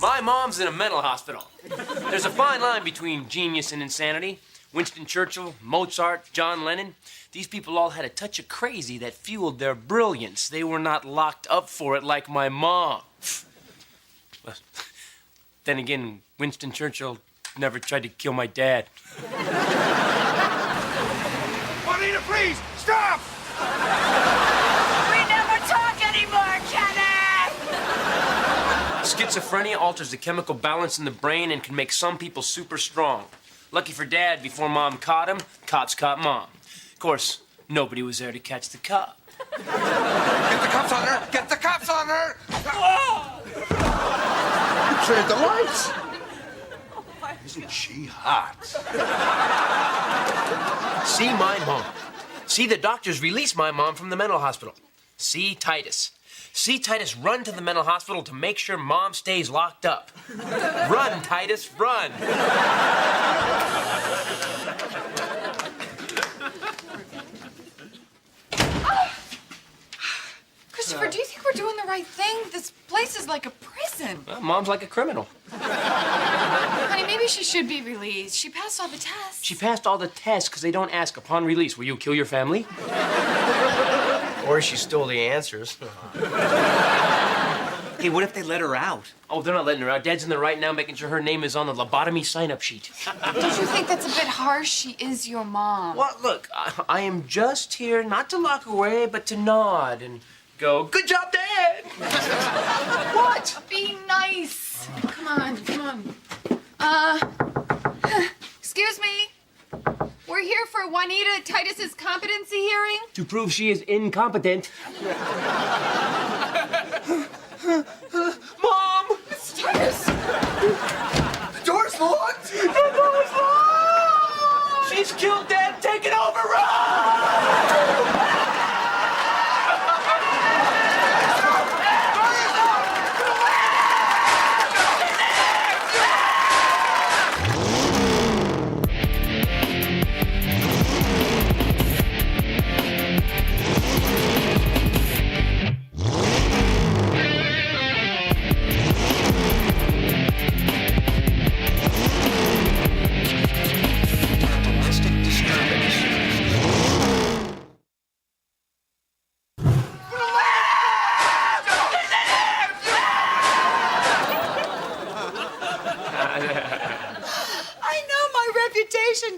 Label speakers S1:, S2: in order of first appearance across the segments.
S1: My mom's in a mental hospital. There's a fine line between genius and insanity. Winston Churchill, Mozart, John Lennon. These people all had a touch of crazy that fueled their brilliance. They were not locked up for it like my mom. But then again, Winston Churchill never tried to kill my dad.
S2: Juanita, please, stop!
S3: We never talk anymore, Kenneth!
S1: Schizophrenia alters the chemical balance in the brain and can make some people super strong. Lucky for Dad, before Mom caught him, cops caught Mom. Of course, nobody was there to catch the cop.
S2: Get the cops on her! Get the cops on her! You cleared the lights. Isn't she hot?
S1: See my mom. See the doctors release my mom from the mental hospital. See Titus. See Titus run to the mental hospital to make sure Mom stays locked up. Run, Titus, run.
S4: Christopher, do you think we're doing the right thing? This place is like a prison.
S1: Well, Mom's like a criminal.
S4: Honey, maybe she should be released. She passed all the tests.
S1: She passed all the tests because they don't ask upon release, will you kill your family? Or she stole the answers.
S5: Hey, what if they let her out?
S1: Oh, they're not letting her out. Dad's in there right now making sure her name is on the lobotomy sign-up sheet.
S4: Don't you think that's a bit harsh? She is your mom.
S1: Well, look, I am just here not to lock away, but to nod and go, good job, Dad! What?
S4: Be nice. Come on, come on. Excuse me. We're here for Juanita Titus's competency hearing.
S1: To prove she is incompetent. Mom!
S4: It's Titus.
S2: The door's locked!
S1: The door's locked! She's killed Dad! Take it over! Run!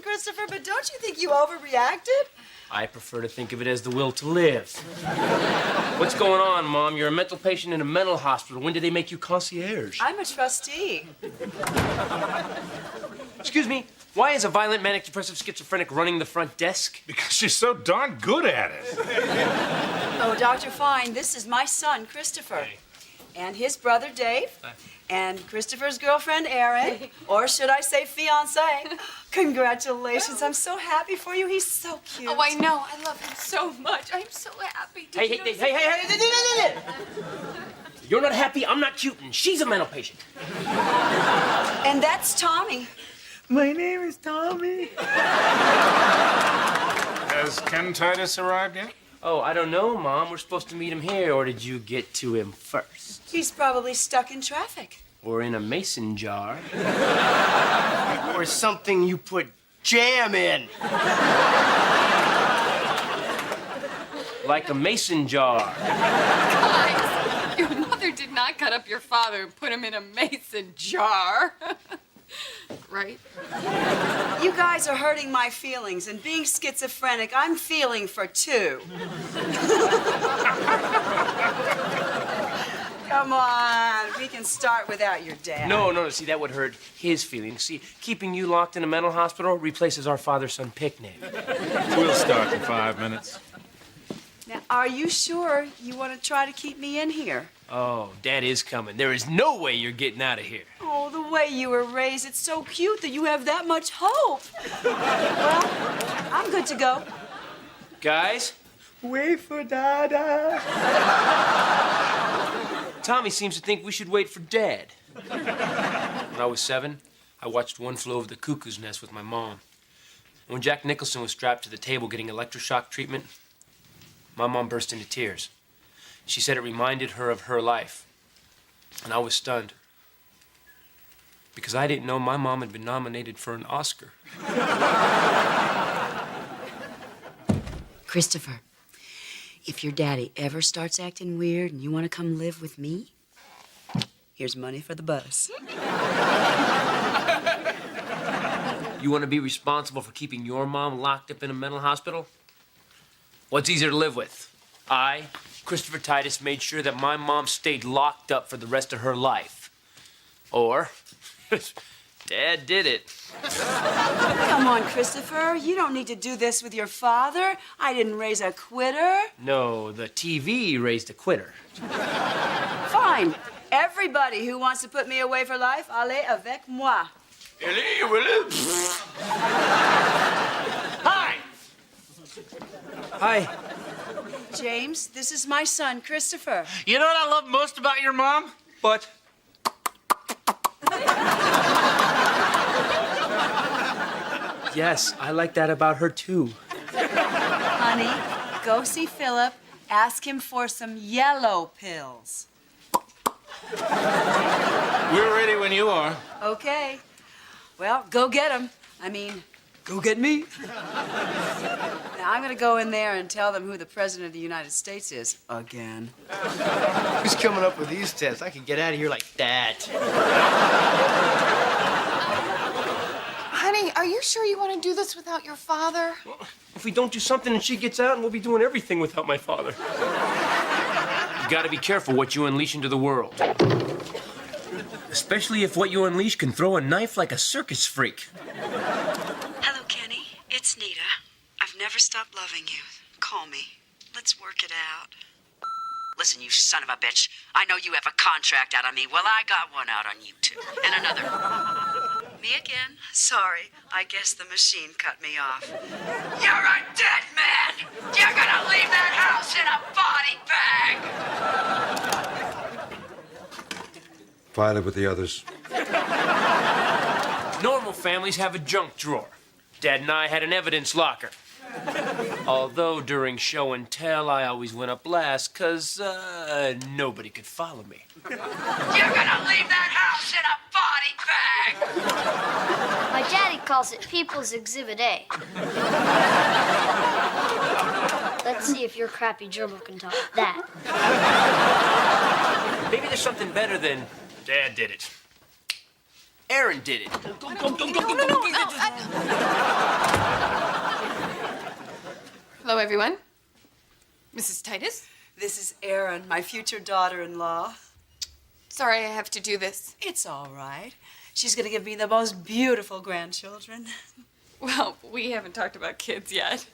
S3: Christopher, but don't you think you overreacted?
S1: I prefer to think of it as the will to live. What's going on, Mom? You're a mental patient in a mental hospital. When did they make you concierge?
S3: I'm a trustee.
S1: Excuse me, why is a violent manic depressive schizophrenic running the front desk?
S2: Because she's so darn good at it.
S3: Oh, Dr. Fine, this is my son, Christopher.
S1: Hey.
S3: And his brother, Dave. And Christopher's girlfriend, Erin. Or should I say fiancé? Congratulations. I'm so happy for you. He's so cute.
S4: Oh, I know. I love him so much. I'm so happy.
S1: Hey. You're not happy, I'm not cute, and she's a mental patient.
S3: And that's Tommy.
S5: My name is Tommy.
S2: Has Ken Titus arrived yet?
S1: Oh, I don't know, Mom. We're supposed to meet him here, or did you get to him first?
S3: He's probably stuck in traffic.
S1: Or in a mason jar. Or something you put jam in. Like a mason jar.
S4: Guys, your mother did not cut up your father and put him in a mason jar. Right?
S3: You guys are hurting my feelings, and being schizophrenic, I'm feeling for two. Come on, we can start without your dad.
S1: No, see, that would hurt his feelings. See, keeping you locked in a mental hospital replaces our father-son picnic.
S2: We'll start in 5 minutes.
S3: Now, are you sure you want to try to keep me in here?
S1: Oh, Dad is coming. There is no way you're getting out of here.
S3: Oh, the way you were raised, it's so cute that you have that much hope. Well, I'm good to go.
S1: Guys?
S5: Wait for Dada.
S1: Tommy seems to think we should wait for Dad. When I was 7, I watched One Flew Over the Cuckoo's Nest with my mom. When Jack Nicholson was strapped to the table getting electroshock treatment, my mom burst into tears. She said it reminded her of her life. And I was stunned. Because I didn't know my mom had been nominated for an Oscar.
S3: Christopher, if your daddy ever starts acting weird and you want to come live with me, here's money for the bus.
S1: You want to be responsible for keeping your mom locked up in a mental hospital? What's easier to live with? I, Christopher Titus, made sure that my mom stayed locked up for the rest of her life. Or, Dad did it.
S3: Come on, Christopher. You don't need to do this with your father. I didn't raise a quitter.
S1: No, the TV raised a quitter.
S3: Fine. Everybody who wants to put me away for life, allez avec moi.
S1: Hi! Hi.
S3: James, this is my son, Christopher.
S5: You know what I love most about your mom?
S1: What? Yes, I like that about her, too.
S3: Honey, go see Philip. Ask him for some yellow pills.
S5: We're ready when you are.
S3: Okay. Well, go get him. I mean, go get me. Now, I'm going to go in there and tell them who the President of the United States is again.
S5: Who's coming up with these tests? I could get out of here like that.
S4: Honey, are you sure you want to do this without your father?
S1: If we don't do something and she gets out, and we'll be doing everything without my father. You gotta be careful what you unleash into the world. Especially if what you unleash can throw a knife like a circus freak.
S3: Hello, Kenny. It's Nita. I've never stopped loving you. Call me. Let's work it out. Listen, you son of a bitch. I know you have a contract out on me. Well, I got one out on you, too. And another. Me again? Sorry. I guess the machine cut me off. You're a dead man! You're gonna leave that house in a body bag!
S2: File it with the others.
S1: Normal families have a junk drawer. Dad and I had an evidence locker. Although during show and tell, I always went up last, 'cause nobody could follow me. You're gonna leave that house in a body bag!
S6: My daddy calls it People's Exhibit A. Let's see if your crappy gerbil can top that.
S1: Maybe there's something better than Dad did it. Aaron did it.
S4: Hello, everyone. Mrs. Titus?
S3: This is Erin, my future daughter-in-law.
S4: Sorry I have to do this.
S3: It's all right. She's gonna give me the most beautiful grandchildren.
S4: Well, we haven't talked about kids yet.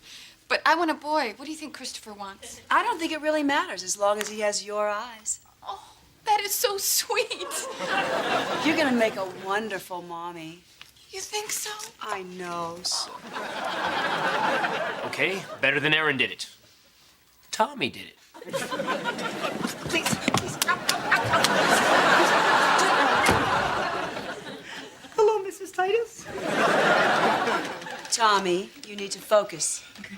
S4: But I want a boy. What do you think Christopher wants?
S3: I don't think it really matters as long as he has your eyes.
S4: Oh, that is so sweet.
S3: You're gonna make a wonderful mommy.
S4: You think so?
S3: I know, so.
S1: Okay, better than Aaron did it. Tommy did it.
S3: Please.
S5: Hello, Mrs. Titus.
S3: Tommy, you need to focus.
S5: Okay.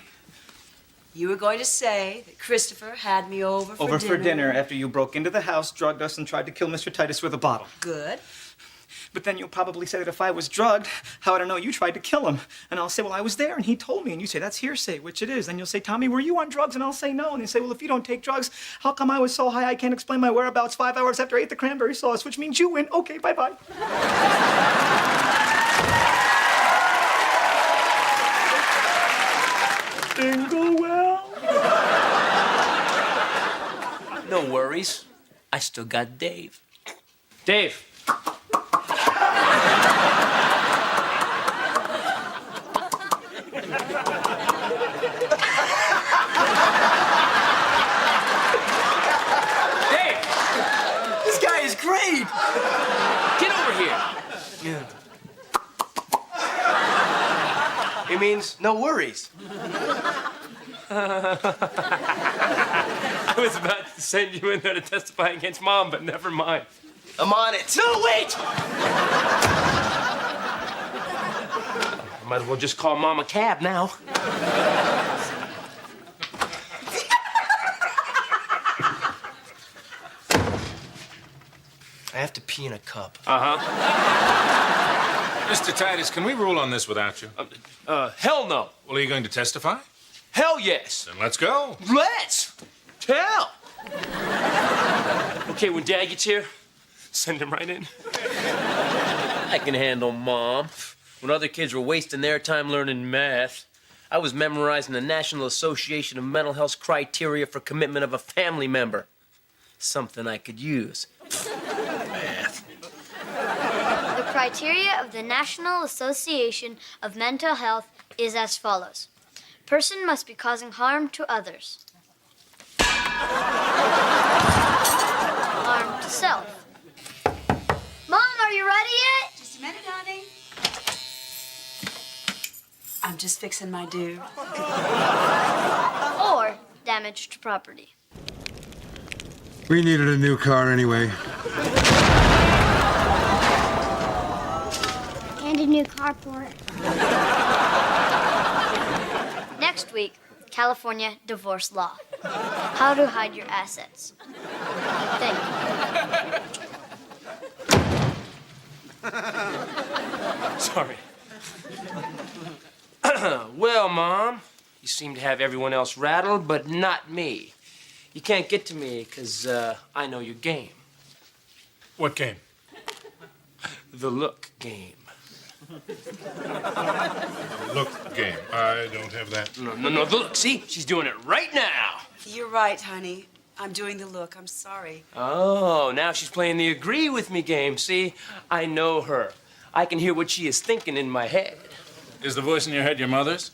S3: You were going to say that Christopher had me over for dinner.
S5: Over for dinner after you broke into the house, drugged us, and tried to kill Mr. Titus with a bottle.
S3: Good.
S5: But then you'll probably say that if I was drugged, how would I know you tried to kill him? And I'll say, well, I was there and he told me. And you say, that's hearsay, which it is. Then you'll say, Tommy, were you on drugs? And I'll say no. And you say, well, if you don't take drugs, how come I was so high I can't explain my whereabouts 5 hours after I ate the cranberry sauce, which means you win. Okay, bye-bye. Didn't go well.
S1: No worries. I still got Dave. Dave.
S5: Great!
S1: Get over here.
S5: Yeah.
S7: It means no worries.
S1: I was about to send you in there to testify against Mom, but never mind.
S7: I'm on it.
S1: No, wait! Might as well just call Mom a cab now.
S7: I have to pee in a cup.
S8: Mr. Titus, can we rule on this without you?
S1: Hell no.
S8: Well, are you going to testify?
S1: Hell yes.
S8: Then let's go.
S1: Let's tell. Okay, when Dad gets here, send him right in. I can handle Mom. When other kids were wasting their time learning math, I was memorizing the National Association of Mental Health criteria for commitment of a family member. Something I could use. Math.
S6: The criteria of the National Association of Mental Health is as follows. Person must be causing harm to others. Harm to self. Mom, are you ready yet?
S3: Just a minute, honey. I'm just fixing my do.
S6: Or damage to property.
S2: We needed a new car anyway.
S6: And a new carport. Next week, California divorce law. How to hide your assets. Thank you.
S1: Sorry. Well, Mom, you seem to have everyone else rattled, but not me. You can't get to me because I know your game.
S8: What game?
S1: The look game.
S8: Look game. I don't have that.
S1: No, the look. See? She's doing it right now.
S3: You're right, honey. I'm doing the look. I'm sorry.
S1: Oh, now she's playing the agree with me game. See? I know her. I can hear what she is thinking in my head.
S8: Is the voice in your head your mother's?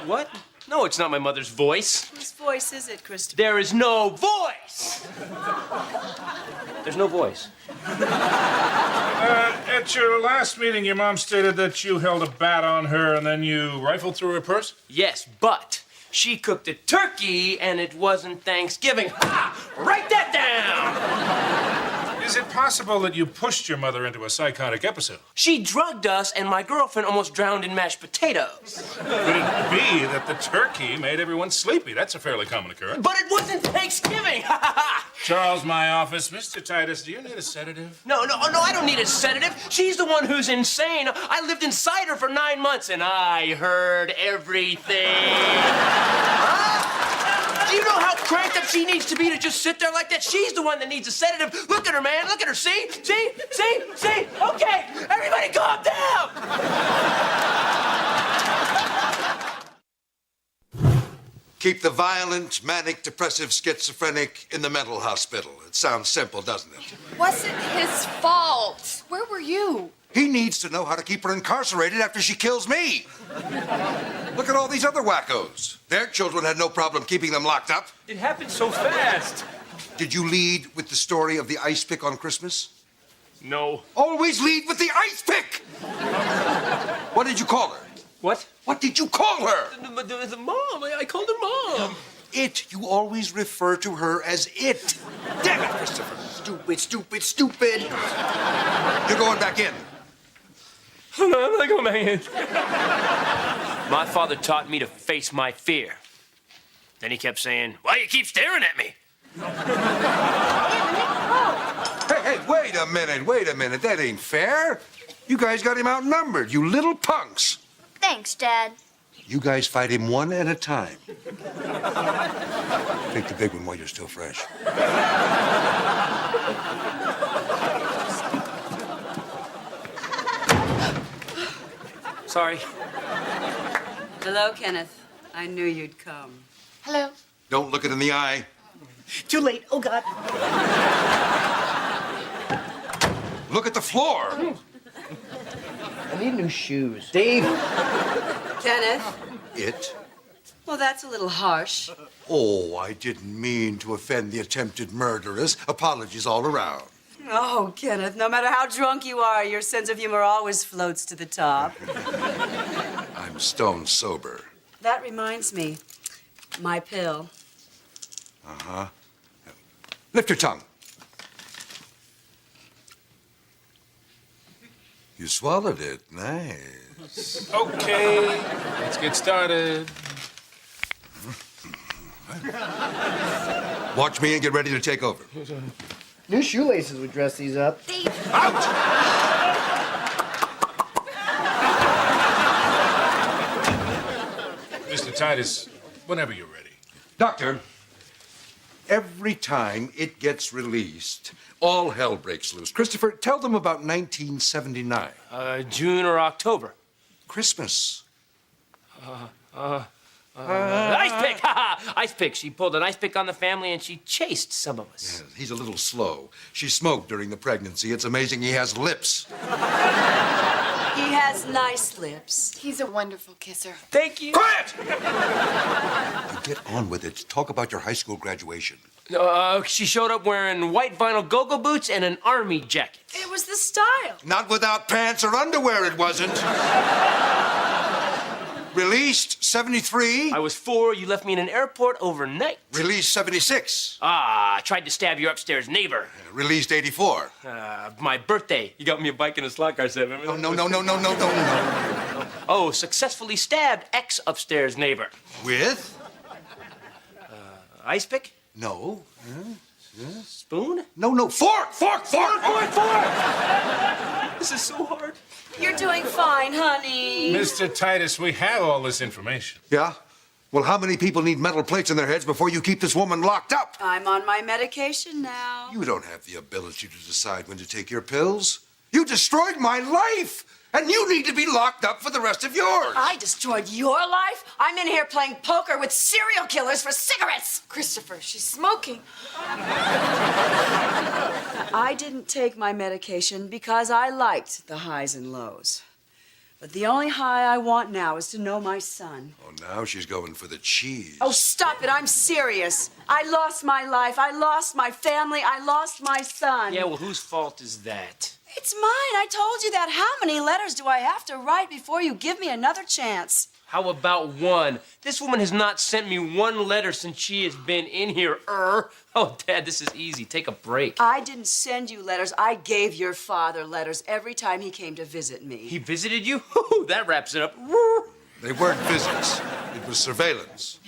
S1: What? No, it's not my mother's voice.
S3: Whose voice is it, Christopher?
S1: There is no voice. There's no voice.
S8: At your last meeting, your mom stated that you held a bat on her and then you rifled through her purse?
S1: Yes, but she cooked a turkey and it wasn't Thanksgiving. Ha! Write that down!
S8: Is it possible that you pushed your mother into a psychotic episode?
S1: She drugged us and my girlfriend almost drowned in mashed potatoes.
S8: Could it be that the turkey made everyone sleepy? That's a fairly common occurrence.
S1: But it wasn't Thanksgiving!
S8: Charles, my office. Mr. Titus, do you need a sedative?
S1: No, I don't need a sedative. She's the one who's insane. I lived inside her for 9 months and I heard everything. Huh? Do you know how cranked up she needs to be to just sit there like that? She's the one that needs a sedative. Look at her, man. Look at her. See? See? See? See? Okay, everybody calm down.
S9: Keep the violent, manic, depressive, schizophrenic in the mental hospital. It sounds simple, doesn't it?
S4: Wasn't his fault. Where were you?
S9: He needs to know how to keep her incarcerated after she kills me. Look at all these other wackos. Their children had no problem keeping them locked up.
S1: It happened so fast.
S9: Did you lead with the story of the ice pick on Christmas?
S1: No.
S9: Always lead with the ice pick! What did you call her?
S1: What?
S9: What did you call her?
S1: The mom. I called her Mom.
S9: It. You always refer to her as it. Damn it, Christopher. Stupid, stupid, stupid. You're going back in.
S1: No, I'm not going back in. My father taught me to face my fear. Then he kept saying, "Why you keep staring at me?"
S9: Hey, wait a minute. That ain't fair. You guys got him outnumbered, you little punks.
S6: Thanks, Dad.
S9: You guys fight him one at a time. Take the big one while you're still fresh.
S1: Sorry.
S3: Hello, Kenneth. I knew you'd come.
S4: Hello.
S9: Don't look it in the eye.
S5: Too late. Oh, God.
S9: Look at the floor.
S7: I need new shoes. Dave!
S3: Kenneth?
S9: It?
S3: Well, that's a little harsh.
S9: Oh, I didn't mean to offend the attempted murderers. Apologies all around.
S3: Oh, Kenneth, no matter how drunk you are, your sense of humor always floats to the top.
S9: I'm stone sober.
S3: That reminds me, my pill.
S9: Uh-huh. Lift your tongue. You swallowed it. Nice.
S8: Okay, let's get started.
S9: Watch me and get ready to take over.
S7: New shoelaces would dress these up.
S9: Out!
S8: Mr. Titus, whenever you're ready.
S9: Doctor, every time it gets released, all hell breaks loose. Christopher, tell them about 1979.
S1: June or October.
S9: Christmas.
S1: Ice pick! Ha ha! Ice pick. She pulled an ice pick on the family and she chased some of us.
S9: Yeah, he's a little slow. She smoked during the pregnancy. It's amazing he has lips.
S3: He has nice lips.
S4: He's a wonderful kisser.
S1: Thank you.
S9: Quiet! You get on with it. Talk about your high school graduation.
S1: She showed up wearing white vinyl go-go boots and an army jacket.
S3: It was the style.
S9: Not without pants or underwear, it wasn't. Released 73.
S1: I was 4. You left me in an airport overnight.
S9: Released 76.
S1: I tried to stab your upstairs neighbor.
S9: Released 84.
S1: My birthday. You got me a bike and a slot car set. Remember?
S9: No.
S1: Oh, successfully stabbed ex-upstairs neighbor.
S9: With?
S1: Ice pick?
S9: No.
S1: Spoon?
S9: No. Fork!
S1: This is so hard.
S3: You're doing fine, honey.
S8: Mr. Titus, we have all this information.
S9: Yeah? Well, how many people need metal plates in their heads before you keep this woman locked up?
S3: I'm on my medication now.
S9: You don't have the ability to decide when to take your pills. You destroyed my life, and you need to be locked up for the rest of yours.
S3: I destroyed your life? I'm in here playing poker with serial killers for cigarettes.
S4: Christopher, she's smoking.
S3: I didn't take my medication because I liked the highs and lows. But the only high I want now is to know my son.
S9: Oh, now she's going for the cheese.
S3: Oh, stop it. I'm serious. I lost my life. I lost my family. I lost my son.
S1: Yeah, well, whose fault is that?
S3: It's mine. I told you that. How many letters do I have to write before you give me another chance?
S1: How about one? This woman has not sent me one letter since she has been in here. Oh, Dad, this is easy. Take a break.
S3: I didn't send you letters. I gave your father letters every time he came to visit me.
S1: He visited you? That wraps it up.
S9: They weren't visits. It was surveillance.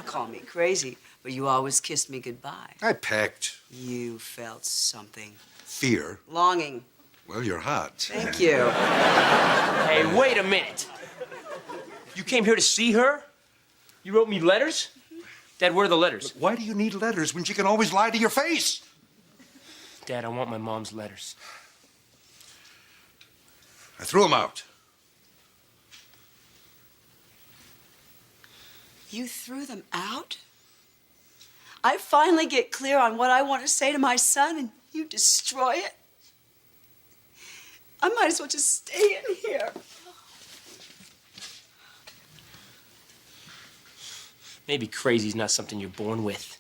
S3: Call me crazy, but you always kissed me goodbye.
S9: I pecked.
S3: You felt something.
S9: Fear.
S3: Longing.
S9: Well, you're hot.
S3: Thank you.
S1: Hey, wait a minute. You came here to see her? You wrote me letters? Dad, where are the letters?
S9: Why do you need letters when she can always lie to your face?
S1: Dad, I want my mom's letters.
S9: I threw them out.
S3: You threw them out? I finally get clear on what I want to say to my son, and you destroy it? I might as well just stay in here.
S1: Maybe crazy's not something you're born with.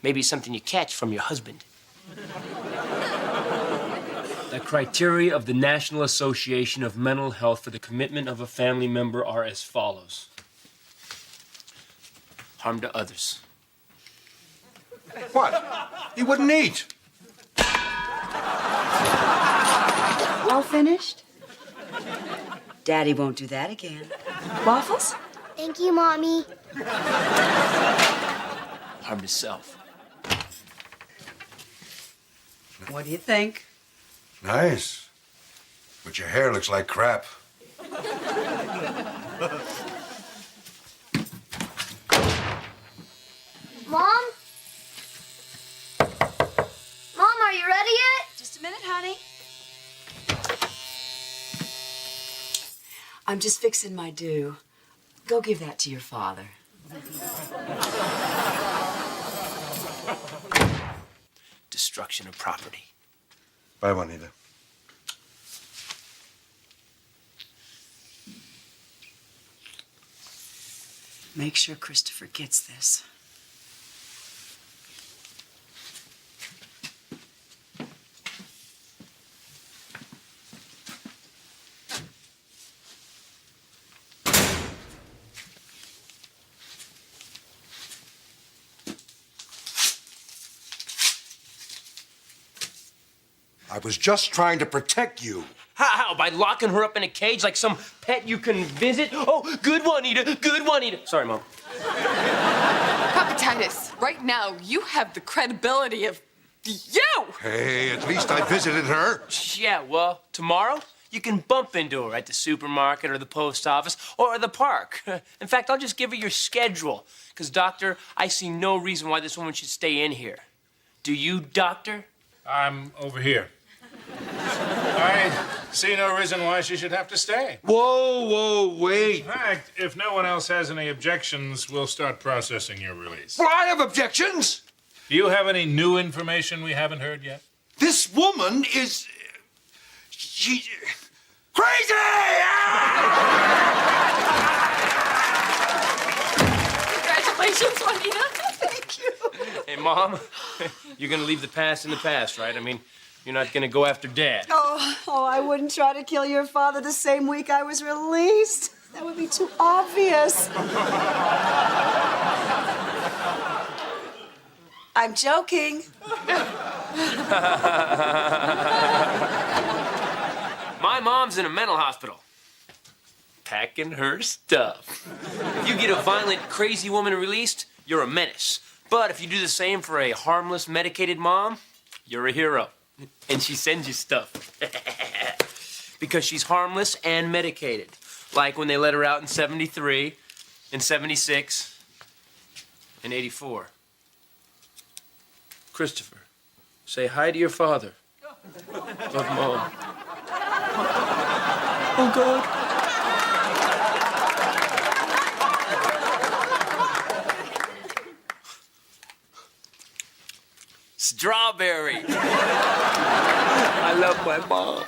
S1: Maybe it's something you catch from your husband. The criteria of the National Association of Mental Health for the commitment of a family member are as follows. Harm to others.
S9: What? He wouldn't eat.
S3: All finished? Daddy won't do that again. Waffles?
S6: Thank you, Mommy.
S1: Harm to self.
S3: What do you think?
S9: Nice. But your hair looks like crap.
S6: Mom? Mom, are you ready yet?
S3: Just a minute, honey. I'm just fixing my due. Go give that to your father.
S1: Destruction of property.
S9: Bye, Juanita.
S3: Make sure Christopher gets this.
S9: I was just trying to protect you.
S1: How? By locking her up in a cage like some pet you can visit? Oh, good Juanita, good Juanita. Sorry, Mom.
S4: Papa Titus, Right now, you have the credibility of you!
S9: Hey, at least I visited her.
S1: Yeah, well, tomorrow you can bump into her at the supermarket or the post office or the park. In fact, I'll just give her your schedule. Because, Doctor, I see no reason why this woman should stay in here. Do you, Doctor?
S8: I'm over here. I see no reason why she should have to stay.
S9: Whoa, wait.
S8: In fact, if no one else has any objections, we'll start processing your release.
S9: Well, I have objections.
S8: Do you have any new information we haven't heard yet?
S9: This woman is... She... Crazy!
S4: Congratulations, Juanita. Thank you.
S1: Hey, Mom, you're gonna leave the past in the past, right? I mean, you're not gonna go after Dad.
S10: Oh, I wouldn't try to kill your father the same week I was released. That would be too obvious. I'm joking.
S1: My mom's in a mental hospital. Packing her stuff. If you get a violent, crazy woman released, you're a menace. But if you do the same for a harmless, medicated mom, you're a hero. And she sends you stuff. Because she's harmless and medicated. Like when they let her out in 73, in 76, and 84. Christopher, say hi to your father. Love, Mom.
S5: Oh, God.
S1: Strawberry. I love my mom.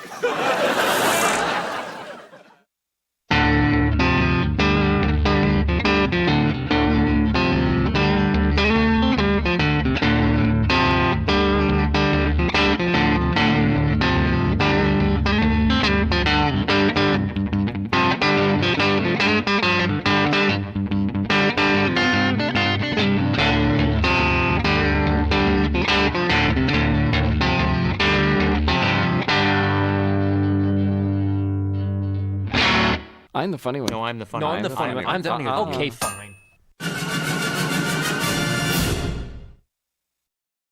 S11: I'm the funny one.
S12: No, I'm the funny
S11: No,
S12: one.
S11: I'm the funny one.
S12: I'm the funny one.
S11: Okay, fine.